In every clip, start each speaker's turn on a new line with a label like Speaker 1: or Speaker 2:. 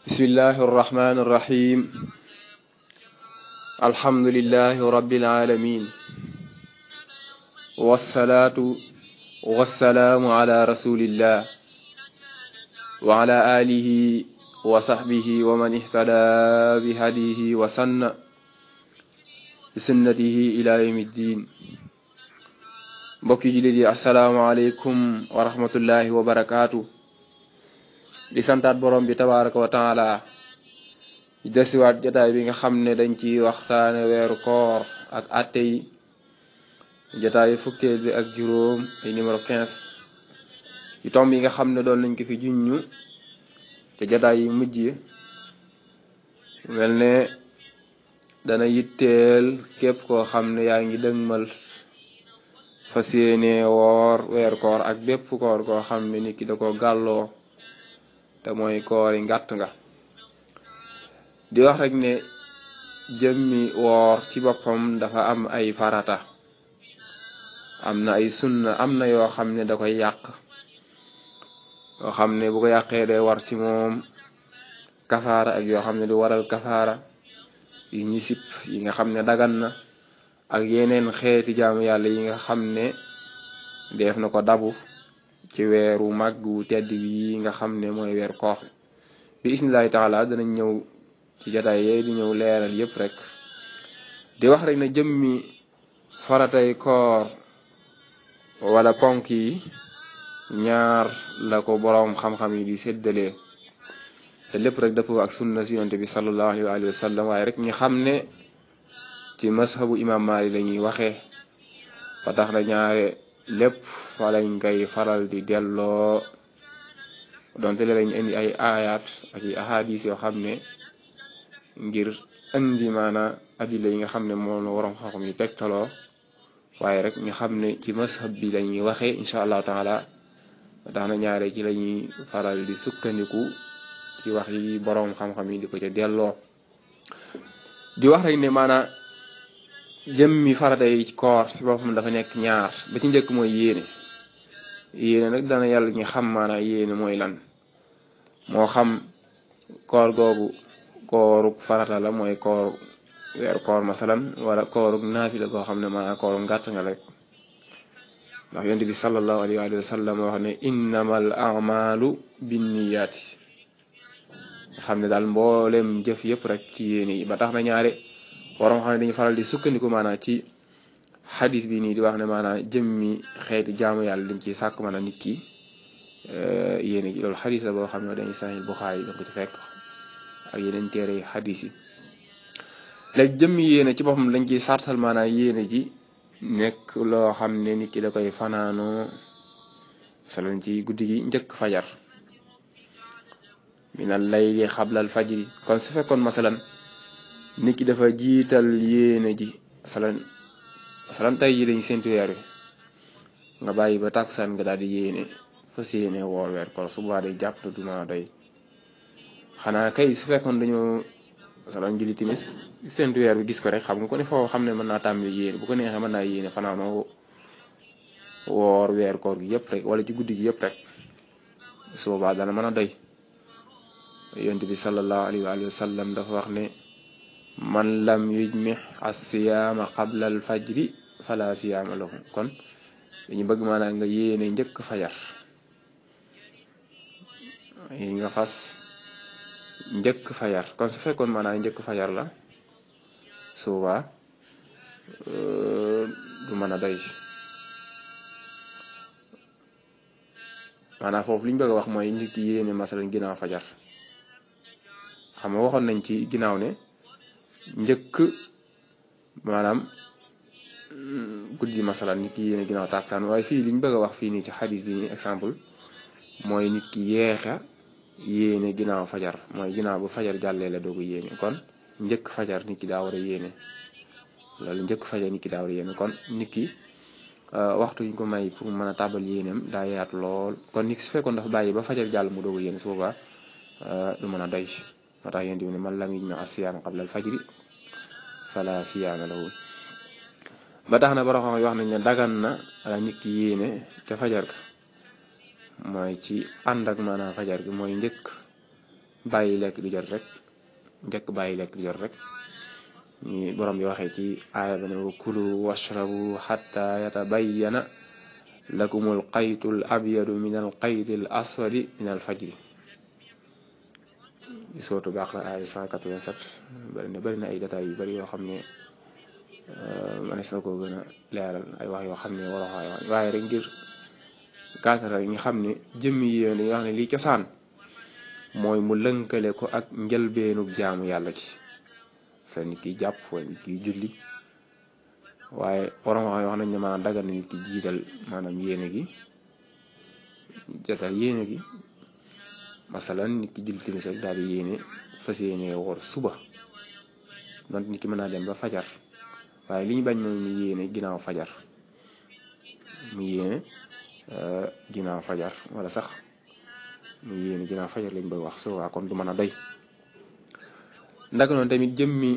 Speaker 1: bismillahi irrahmani irrahim alhamdulillahi rabbil alamin wassalaatu wassalaamu ala rasulillah wa ala alihi wa sahbihi wa man ihtada bi hadihi wa sanna bi sunnatihi ila yawmi ddin. mbokki jullit yi assalaamu aleykum wa rahmatullahi wa barakaatu. di santaat borom bi tabaraka wa taala di desiwaat jotaay bi nga xam ne dañ ci waxtaane weeru koor ak atte yi, jotaay fukkeel bi ak juróom ay numéro 15 ci tomb yi nga xam ne doon nañ ko fi junñu te jotaay yi mujj mel ne dana yitteel képp koo xam ne yaa ngi dëgmal fas yéene woor weeru koor ak bépp koor koo xam ne nit ki da ko gàlloo te mooy koori ngàtt nga. di wax rek ne jëmmi woor ci boppam dafa am ay farata, am na ay sunna, am na yoo xam ne da koy yàq, yoo xam ne bu ko yàqee day war ci moom kafaara, ak yoo xam ne du waral kafaara, yi ñi sip yi nga xam ne dagan na, ak yeneen xeeti jaamu yàlla yi nga xam ne def na ko dabu ci weeru màgg wu tedd wi nga xam ne mooy weer koor. bi isnillahi taala danañ ñëw ci jotaay yee di ñëw leeral yépp rek. di wax rek ne jëmmi faratay koor wala ponk yi ñaar la ko boroom xam-xam yi di séddalee, te lépp rek dëppoo ak sunna si yonent bi sallallahu alayhi wa sallam. waaye rek ñi xam ne ci mazhabu imam Maalik la ñuy waxee, ba tax na ñaare lépp fa lañ koy faral di delloo, donte lañ indi ay ayat ak i ahadis yoo xam ne ngir indi maana adilla yi nga xam ne moom la waroon xam-xam yi tegtaloo. waaye rek ñu xam ne ci mazhab bi la ñuy waxee incha allahu taala, ba tax na ñaare ci la ñuy faral di sukkandiku ci wax yi boroom xam-xam yi di ko ca delloo. di wax rek ne maana jëmmi farata yi ci koor ci boppam dafa nekk ñaar. ba ci njëkk mooy yéene nag dana yàlla ñu xam maanaam yéene mooy lan, moo xam koor googu kooruk farata la mooy koor weeru koor masalan, wala kooruk naafila goo xam ne maanaam kooruk ngàtt nga rek. ndax yonent bi sallallahu alayhi wa sallam wax ne innamal a'malu binniyaati, xam ne daal mboolem jëf yëpp rek ci yéene yi. ba tax na ñaare waroon xam ne dañuy faral di sukkandiku maanaam ci xadis bi nii di wax ne maanaam jëmmi xeeti jaamu yàlla dañ ciy sàkk maanaam nit ki yéene ji. loolu xadis la boo xam ne dañuy Sahih Bukhari da ko ci fekk ak yeneen téere yi xadis yi. léegi jëmmi yéene ci boppam dañ ciy sartal maanaam yéene ji nekk loo xam ne nit ki da koy fanaanoo masalan ci guddi gi njëkk fajar, minal layli xablal fajri. kon su fekkoon masalan nit ki dafa jiital yéene ji, masalan tey ji dañ séntu weer wi, nga bàyyi ba takkusaan nga daal di yéene fas yéene woor weer koor, su boobaa day jàpp te duma doy. xanaa kay su fekkoon dañoo masalan julli timis séntu weer bi gis ko rek, xam nga ko ne foo xam ne mën naa tàmbali yéene, bu ko neexee mën naa yéene fanaanoo woor weer koor gi yëpp rek, wala ci guddi gi yëpp rek, su boobaa dana mën a doy. yonent bi sallallahu alayhi wa sallam dafa wax ne man lam yujmi as-siyaama qabla al-fajri fala siyaama lahu. kon dañu bëgg maanaam nga yéene njëkk fajar, yi nga fas njëkk fajar. kon su fekkoon maanaam njëkk fajar la, suba du mën a doy. maanaam foofu li ñu bëgg a wax mooy nit ki yéene masalan ginnaaw fajar. xam nga waxoon nañ ci ginnaaw ne njëkk maanaam guddi masalan nit ki yéene ginnaaw taksaan, waaye fii li ñu bëgg a wax fii nii ci xadis bi nii exemple mooy nit ki yeexa yéene ginnaaw fajar, mooy ginnaaw bu fajar jàllee la doogu yéene. kon njëkk fajar nit ki daa war a yéene, loolu njëkk fajar nit ki daa war a yéene. kon nit ki waxtu ñu ko may pour mën a tàbbal yéeneem daa yaatu lool. kon nit su fekkoon dafa bàyyi ba fajar jàll mu doogu yéene, su boobaa du mën a doy. moo tax yéen di ne man lam yujmi as-siyaama qabla al-fajri fala siyaama lahu. ba tax na borom xam wax nañ ne dagan na ala nit ki yéene ca fajar ga, mooy ci ànd ak maanaam fajar gi, mooy njëkk bàyyi lekk di jot rek njëkk bàyyi lekk di jot rek ñi borom bi waxee ci aaya ba ne wa kulu washrabu xatta yatabayyana lakumul qaytul abyadu min al qaytil aswadi min al fajri sootu Baqara aaya 187 bari na ay détails yu bari yoo xam ne manees na ko gën a leeral ay wax yoo xam ne war a waaye rek ngir gàttal yi nga xam ne jëmmi yéen dañuy wax ne lii cosaan mooy mu lënkale ko ak njëlbeenug jaamu yàlla ci sa nit ki jàpp wala nit ki julli waaye waroon wax nañ ne maanaam dagal na nit ki jiital maanaam yéene gi jotal yéene gi masalan nit ki julli timis rek daal di yéene fas yéene woor suba donc nit ki mën naa dem ba fajar waaye li ñu bañ mooy mu yéene ginnaaw fajar mu yéene ginnaaw fajar wala sax mu yéene ginnaaw fajar lañ bëgg wax soo waa kon du mën a doy ndaka noonu tamit jëmmi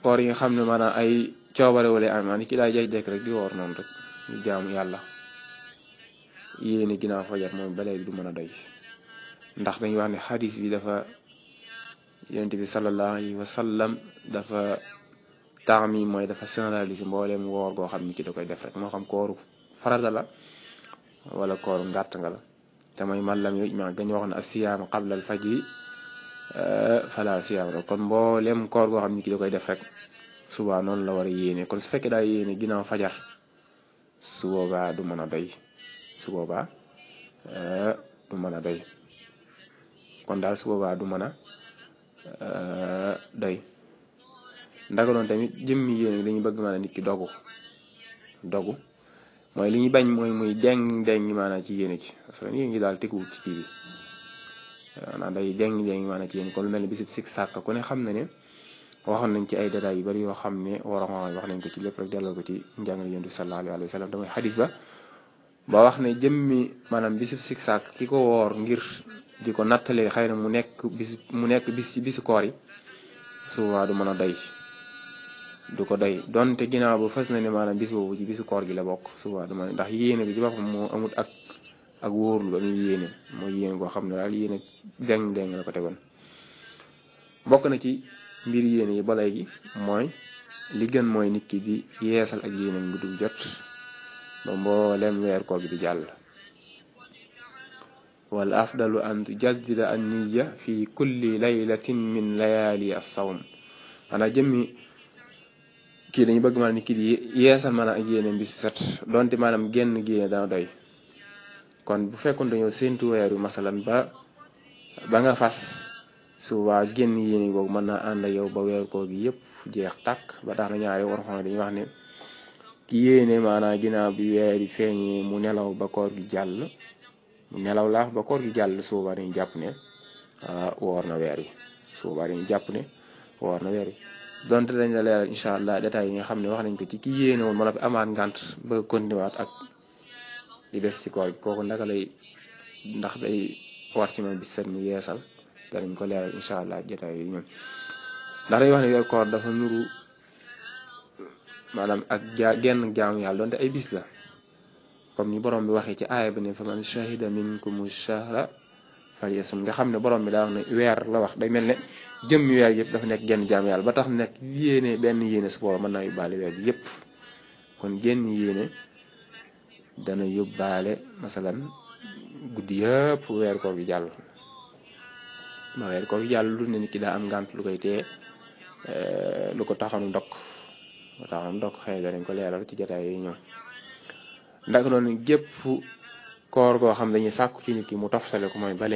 Speaker 1: koor yi nga xam ne maanaam ay coobare wala am nit ki daay jekk rek di woor noonu rek ñu jaamu yàlla yéene ginnaaw fajar moom ba léegi du mën a doy ndax dañuy wax ne xadis bi dafa yonent bi sallallahu alayhi wa sallam dafa taami mooy dafa généraliser mbooleem woor goo xam ni ki da koy def rek moo xam kooru farata la wala kooru ngàtt nga la te mooy man lam yooyu ma dañu wax ne asiyaam qabla al fajri fala siyaam la kon mbooleem koor goo xam ni ki da koy def rek suba noonu la war a yéene kon su fekkee daa yéene ginnaaw fajar su boobaa du mën a doy su boobaa du mën a doy kon daal su boobaa du mën a doy ndaga doon tamit jëmmi yéene dañuy bëgg maanaam nit ki dogu mooy li ñuy bañ mooy muy deng maanaam ci yéene ci parce que yéen ngi daal teguwul ci kii bi maanaam day deng maanaam ci yéene kon lu mel ne bisib sik sàkk ku ne xam na ne waxoon nañ ci ay détails yu bari yoo xam ne wax nañ ko ci lépp rek delloo ko ci njàngale yonent bi sallallahu alayhi wa sallam damay xadis ba wax ne jëmmi maanaam bisib sik sàkk ki ko woor ngir di ko nattalee xëy na mu nekk bis ci bisu koor yi suba du mën a doy du ko doy donte ginnaaw ba fas na ne maanaam bis boobu ci bisu koor gi la bokk suba du mën a ndax yéene gi ci boppam moo amut ak wóorlu ba muy yéene mooy yéene goo xam ne daal yéene deng la ko tegoon bokk na ci mbir yéene yi ba léegi mooy li gën mooy nit ki di yeesal ak yéene ngi dul jot ba mboolem weer koor gi di jàll wal afdalu an tujaddida an niya fi kulli laylatin min layali as-sawm ana jëmmi kii dañu bëgg maanaam nit ki di yeesal maanaam ak yéene bis bi set donte maanaam génn génne dana doy kon bu fekkoon dañoo séntu weer wi masalan ba nga fas suba génn yéene boobu mën naa ànd ak yow ba weer koor gi yëpp jeex tàkk ba tax na ñaari war xam ne dañuy wax ne ki yéene maanaam ginnaaw bi weer yi feeñee mu nelaw ba koor gi jàll mu nelaw laax ba koor gi jàll suba dañuy jàpp ne woor na weer wi suba dañuy jàpp ne woor na weer wi donte dañ la leeral incha allah détails yi nga xam ne wax nañ ko ci ki yéene woon ma fi amaat ngànt ba continué waat ak di des ci koor gi kooku naka lay ndax day war ci moom bis set mu yeesal danañ ko leeral incha allah détails yi ñoom ndax dañuy wax ne weer koor dafa nuru maanaam ak genn jaamu yàlla donte ay bis la comme ni borom bi waxee ci aaya bi ne fa man shahida minkumu shahra falyasum nga xam ne borom bi daa wax ne weer la wax day mel ne jëmmi weer yëpp dafa nekk genn jaamu yàlla ba tax nekk yéene benn yéene su booba mën naa yóbbaale weer bi yëpp kon genn yéene dana yóbbaale masalan guddi yëpp weer koor gi jàll ma weer koor gi jàll lu ne nit ki daa am ngànt lu koy tee lu ko taxanu ndokk xëy na dañ ko leeral ci jotaay yi ñoom ndax noonu gépp koor goo xam dañuy sàkku ci nit ki mu toftale ko mooy ba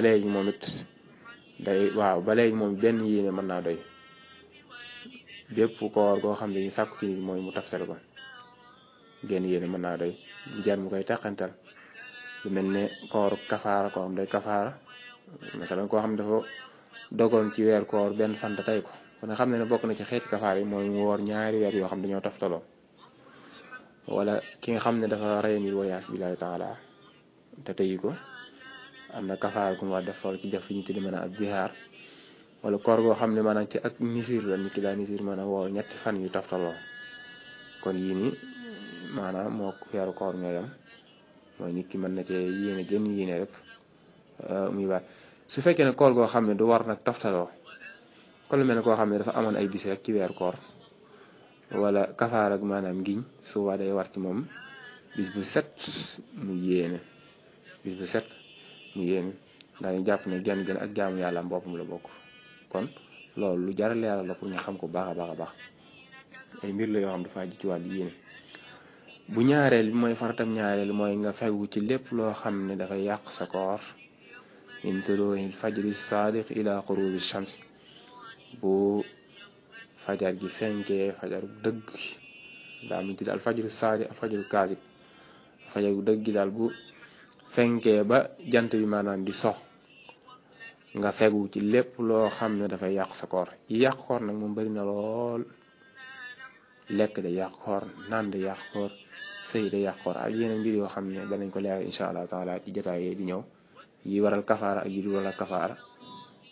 Speaker 1: léegi moom it day ba léegi moom benn yéene mën naa doy bépp koor goo xam dañuy sàkku ci nit ki mooy mu toftale ko genn yéene mën naa doy lu jar mu koy teqantal lu mel ne koor kafaara koo xam day kafaara masalan koo xam dafa dogoon ci weer koor benn fan tey ko kon xam ne bokk na ci xeeti kafaar yi mooy mu woor ñaari weer yoo xam dañoo toftaloo wala ki nga xam ne dafa rey nit wayaas billahi taala te tëyi ko am na kafaar ku mu war def wala ci def li ñu tudde maanaam ak zihaar wala koor goo xam ne maanaam ci ak nisir la nit ki daa nisir maanaam woor ñetti fan yu toftaloo kon yii nii maanaam moo weeru koor ñooyam mooy nit ki mën na cee yéene jën yéene rek muy baat su fekkee ne koor goo xam ne du war nag toftaloo kon lu mel ne koo xam ne dafa amoon ay bis rek ci weer koor wala kafaar ak maanaam ngiñ suba day war ci moom bis bu set mu yéene bis bu set mu yéene dañu jàpp ne genn gën ak jaamu yàlla boppam la bokk kon loolu lu jar a leeral la pour ñu xam ko baax a baax a baax ay mbir la yoo xam dafa ji ci wàllu yéene bu ñaareel bi mooy faratam ñaareel mooy nga fegu ci lépp loo xam ne dafay yàq sa koor min tuluu'il fajri saadiq ila xuruubi shams bu fajar gi fenkee fajaru dëgg daa mu ci daal fajaru saadiq ak fajaru kaasib fajaru dëgg gi daal bu fenkee ba jant bi maanaam di sox nga fegu ci lépp loo xam ne dafay yàq sa koor yi yàq koor nag moom bari na lool lekk da yàq koor naan da yàq koor sëy da yàq koor ak yeneen mbir yoo xam ne danañ ko leeral insha allah taala ci jotaay di ñëw yi waral kafaara ak yi du waral kafaara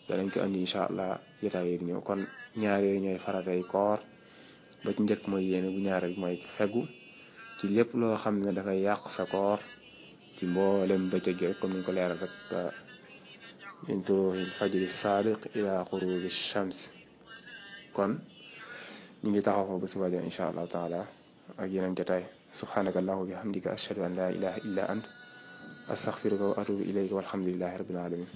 Speaker 1: danañ ko andi insha allah jotaay di ñëw kon ñaar yooyu ñooy faratay koor ba ci njëkk mooy yéene bu ñaareel mooy fegu ci lépp loo xam ne dafay yàq sa koor ci mboolem bëccëg gi rek comme niñ ko leeral rek min tuluu'il fajri saadiq ila xuruubi shams kon ñu ngi taxaw foofu ba suba insha allahu taala ak yeneen jotaay subhanaka allahumma wa bihamdika ashhadu an la ilaha illa ant astaghfiruka wa atubu ilayka walhamdulillahi rabbil alamin